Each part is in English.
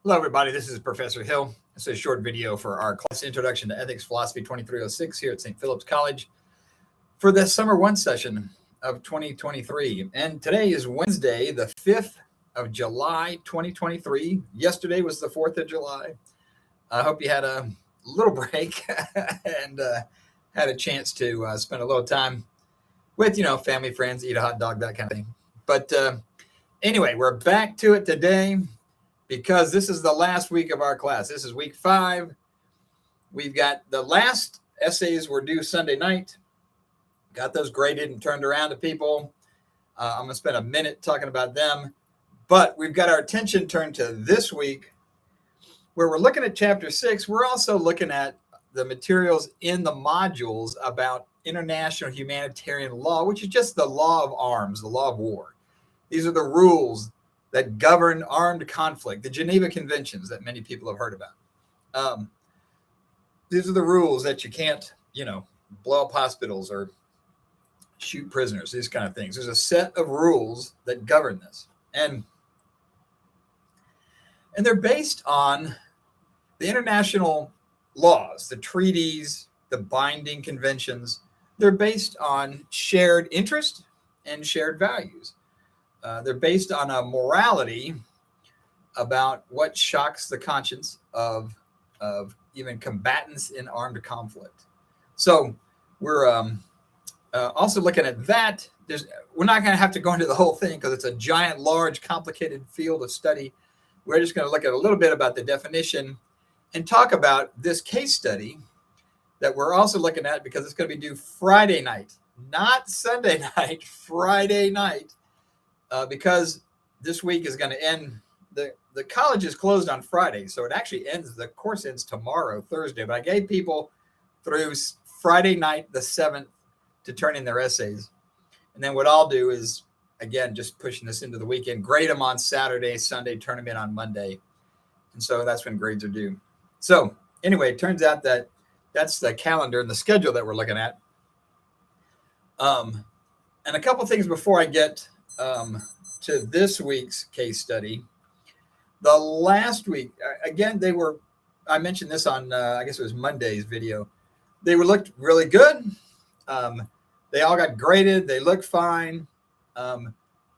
Hello, everybody. This is Professor Hill. This is a short video for our class Introduction to Ethics Philosophy 2306 here at St. Philip's College for the Summer 1 session of 2023. And today is Wednesday, the 5th of July, 2023. Yesterday was the 4th of July. I hope you had a little break and had a chance to spend a little time with, family, friends, eat a hot dog, that kind of thing. But anyway, we're back to it today, because this is the last week of our class. This is week 5. We've got the last essays were due Sunday night. Got those graded and turned around to people. I'm going to spend a minute talking about them. But we've got our attention turned to this week, where we're looking at Chapter 6. We're also looking at the materials in the modules about international humanitarian law, which is just the law of arms, the law of war. These are the rules that govern armed conflict, the Geneva Conventions that many people have heard about. These are the rules that you can't, blow up hospitals or shoot prisoners, these kind of things. There's a set of rules that govern this. And they're based on the international laws, the treaties, the binding conventions. They're based on shared interest and shared values. They're based on a morality about what shocks the conscience of even combatants in armed conflict. So we're also looking at that. We're not going to have to go into the whole thing because it's a giant, large, complicated field of study. We're just going to look at a little bit about the definition and talk about this case study that we're also looking at, because it's going to be due Friday night, not Sunday night, Friday night. Because this week is going to end. The college is closed on Friday, so it actually ends. The course ends tomorrow, Thursday. But I gave people through Friday night, the 7th, to turn in their essays. And then what I'll do is, again, just pushing this into the weekend, grade them on Saturday, Sunday, turn them in on Monday. And so that's when grades are due. So anyway, it turns out that that's the calendar and the schedule that we're looking at. And a couple things before I get to this week's case study. The last week, again, I mentioned this on, I guess it was Monday's video. They looked really good. They all got graded. They look fine.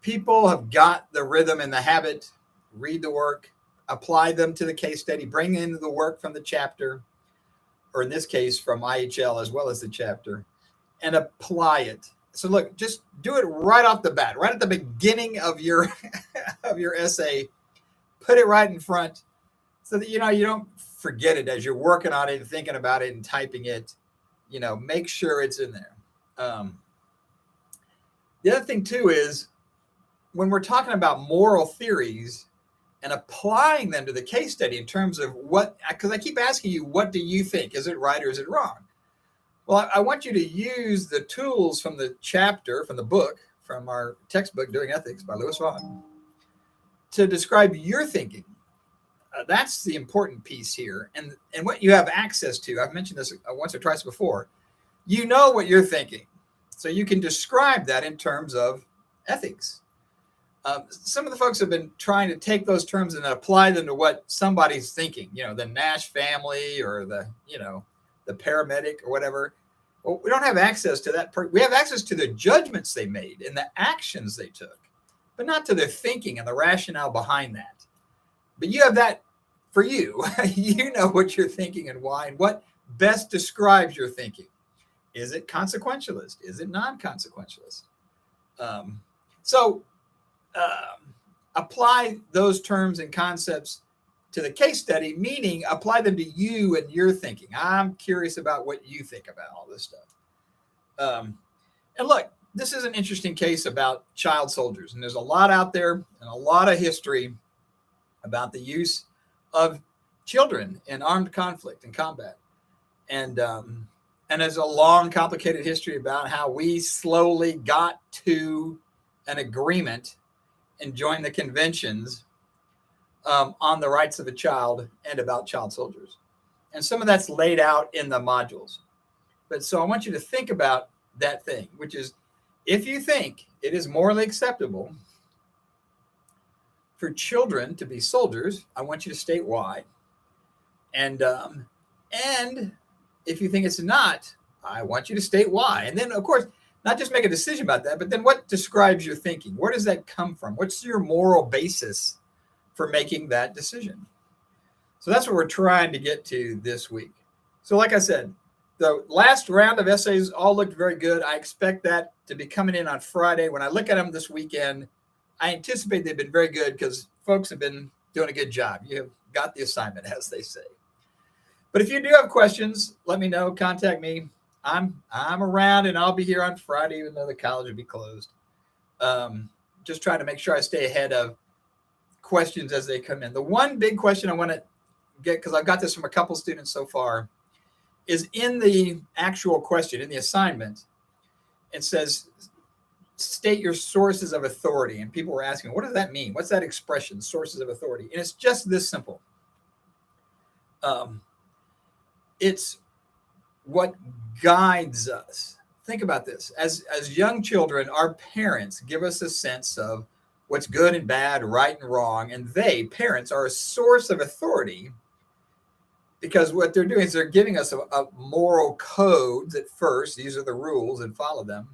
People have got the rhythm and the habit. Read the work, apply them to the case study, bring in the work from the chapter, or in this case, from IHL as well as the chapter, and apply it. So look, just do it right off the bat, right at the beginning of your of your essay. Put it right in front so that you don't forget it as you're working on it and thinking about it and typing it. Make sure it's in there. The other thing too is when we're talking about moral theories and applying them to the case study in terms of because I keep asking you, what do you think? Is it right or is it wrong? Well, I want you to use the tools from the chapter, from the book, from our textbook, Doing Ethics by Lewis Vaughn, to describe your thinking. That's the important piece here. And what you have access to, I've mentioned this once or twice before, you know what you're thinking. So you can describe that in terms of ethics. Some of the folks have been trying to take those terms and apply them to what somebody's thinking, the Nash family or the paramedic or whatever. Well, we don't have access to that. We have access to the judgments they made and the actions they took, but not to their thinking and the rationale behind that. But you have that for you. You know what you're thinking and why, and what best describes your thinking. Is it consequentialist? Is it non-consequentialist? Apply those terms and concepts to the case study, meaning apply them to you and your thinking. I'm curious about what you think about all this stuff. And look, this is an interesting case about child soldiers. And there's a lot out there and a lot of history about the use of children in armed conflict and combat. And there's a long, complicated history about how we slowly got to an agreement and joined the conventions on the rights of a child and about child soldiers. And some of that's laid out in the modules. But so I want you to think about that thing, which is, if you think it is morally acceptable for children to be soldiers, I want you to state why. And if you think it's not, I want you to state why. And then, of course, not just make a decision about that, but then what describes your thinking? Where does that come from? What's your moral basis for making that decision? So that's what we're trying to get to this week. So like I said, the last round of essays all looked very good. I expect that to be coming in on Friday. When I look at them this weekend, I anticipate they've been very good because folks have been doing a good job. You've got the assignment, as they say. But if you do have questions, let me know. Contact me. I'm around, and I'll be here on Friday, even though the college will be closed. Just trying to make sure I stay ahead of questions as they come in. The one big question I want to get, because I've got this from a couple students so far, is in the actual question, in the assignment, it says, state your sources of authority. And people were asking, what does that mean? What's that expression, sources of authority? And it's just this simple. It's what guides us. Think about this. As young children, our parents give us a sense of what's good and bad, right and wrong. And parents, are a source of authority because what they're doing is they're giving us a moral codes at first. These are the rules and follow them.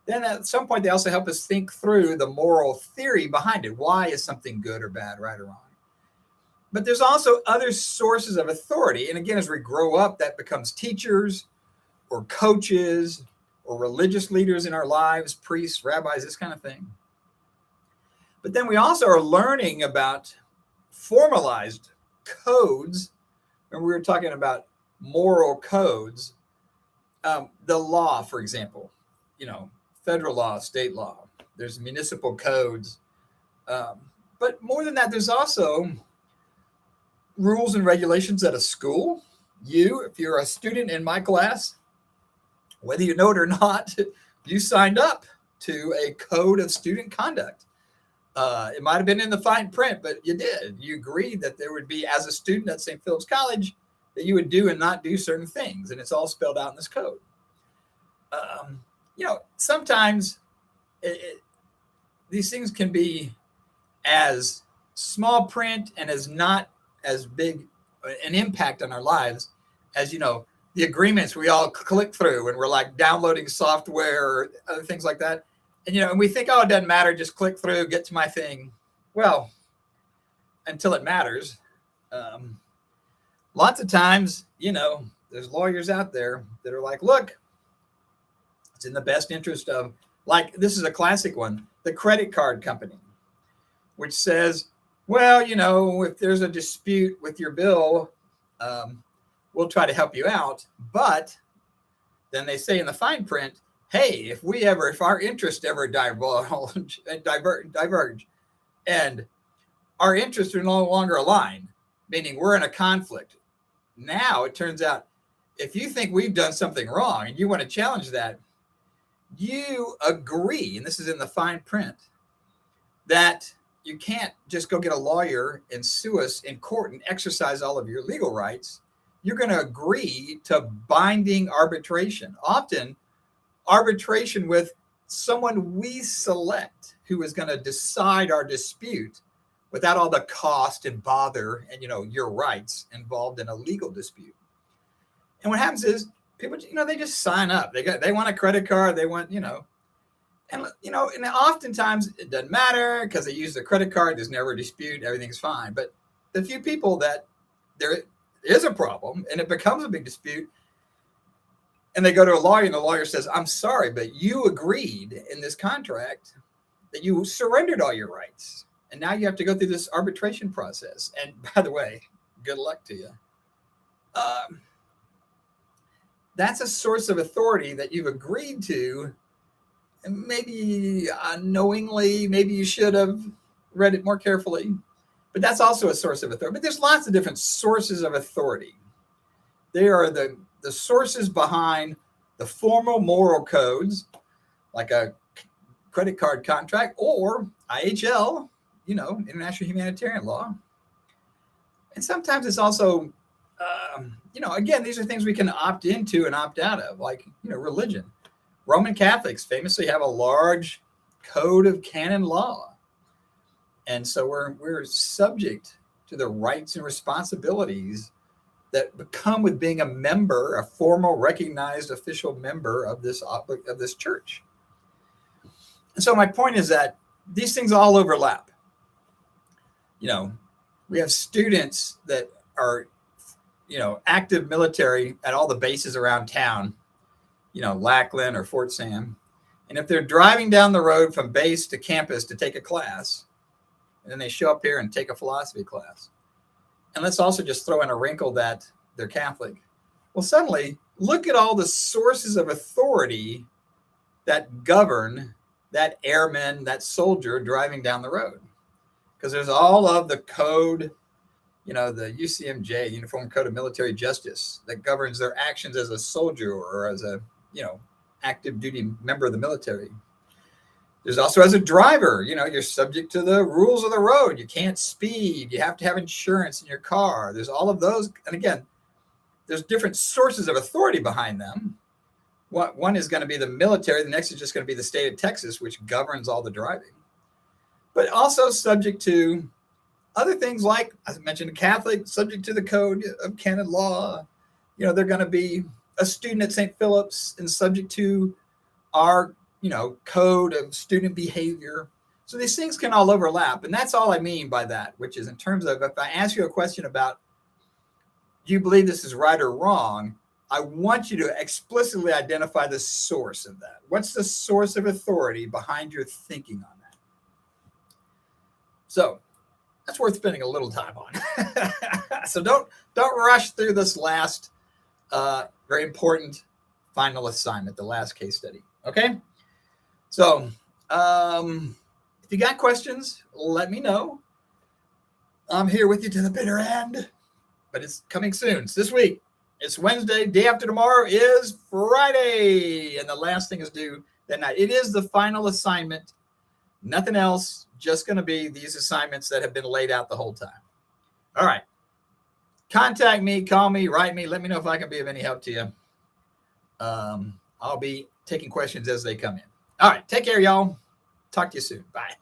Then at some point, they also help us think through the moral theory behind it. Why is something good or bad, right or wrong? But there's also other sources of authority. And again, as we grow up, that becomes teachers or coaches or religious leaders in our lives, priests, rabbis, this kind of thing. But then we also are learning about formalized codes. And we were talking about moral codes. The law, for example, federal law, state law. There's municipal codes. But more than that, there's also rules and regulations at a school. If you're a student in my class, whether you know it or not, you signed up to a code of student conduct. It might have been in the fine print, but you did. You agreed that there would be, as a student at St. Philip's College, that you would do and not do certain things. And it's all spelled out in this code. Sometimes these things can be as small print and as not as big an impact on our lives as, the agreements we all click through when we're like downloading software or other things like that. And we think, it doesn't matter. Just click through, get to my thing. Well, until it matters. Lots of times, there's lawyers out there that are like, look, it's in the best interest of, like, this is a classic one, the credit card company, which says, well, if there's a dispute with your bill, we'll try to help you out. But then they say in the fine print, hey, if our interests ever diverge and our interests are no longer aligned, meaning we're in a conflict. Now it turns out, if you think we've done something wrong and you want to challenge that, you agree, and this is in the fine print, that you can't just go get a lawyer and sue us in court and exercise all of your legal rights. You're going to agree to binding arbitration, often arbitration with someone we select who is going to decide our dispute without all the cost and bother and, your rights involved in a legal dispute. And what happens is people, they just sign up. They want a credit card. They want, and oftentimes it doesn't matter because they use the credit card. There's never a dispute. Everything's fine. But the few people that there is a problem and it becomes a big dispute and they go to a lawyer and the lawyer says, I'm sorry, but you agreed in this contract that you surrendered all your rights. And now you have to go through this arbitration process. And by the way, good luck to you. That's a source of authority that you've agreed to. And maybe unknowingly, maybe you should have read it more carefully. But that's also a source of authority. But there's lots of different sources of authority. They are the sources behind the formal moral codes, like a credit card contract or IHL, international humanitarian law. And sometimes it's also, again, these are things we can opt into and opt out of, like, religion. Roman Catholics famously have a large code of canon law. And so we're subject to the rights and responsibilities that become with being a member, a formal, recognized, official member of this church. And so my point is that these things all overlap. We have students that are, active military at all the bases around town, Lackland or Fort Sam. And if they're driving down the road from base to campus to take a class, and then they show up here and take a philosophy class, and let's also just throw in a wrinkle that they're Catholic. Well, suddenly look at all the sources of authority that govern that airman, that soldier driving down the road. Because there's all of the code, the UCMJ, Uniform Code of Military Justice, that governs their actions as a soldier or as a, active duty member of the military. There's also as a driver, you're subject to the rules of the road. You can't speed. You have to have insurance in your car. There's all of those. And again, there's different sources of authority behind them. One is going to be the military. The next is just going to be the state of Texas, which governs all the driving. But also subject to other things like, as I mentioned, a Catholic, subject to the code of canon law. They're going to be a student at St. Philip's and subject to our, code of student behavior. So these things can all overlap. And that's all I mean by that, which is in terms of if I ask you a question about, do you believe this is right or wrong? I want you to explicitly identify the source of that. What's the source of authority behind your thinking on that? So that's worth spending a little time on. So don't rush through this last very important final assignment, the last case study. Okay. So if you got questions, let me know. I'm here with you to the bitter end, but it's coming soon. It's this week. It's Wednesday. Day after tomorrow is Friday. And the last thing is due that night. It is the final assignment. Nothing else. Just going to be these assignments that have been laid out the whole time. All right. Contact me, call me, write me. Let me know if I can be of any help to you. I'll be taking questions as they come in. All right. Take care, y'all. Talk to you soon. Bye.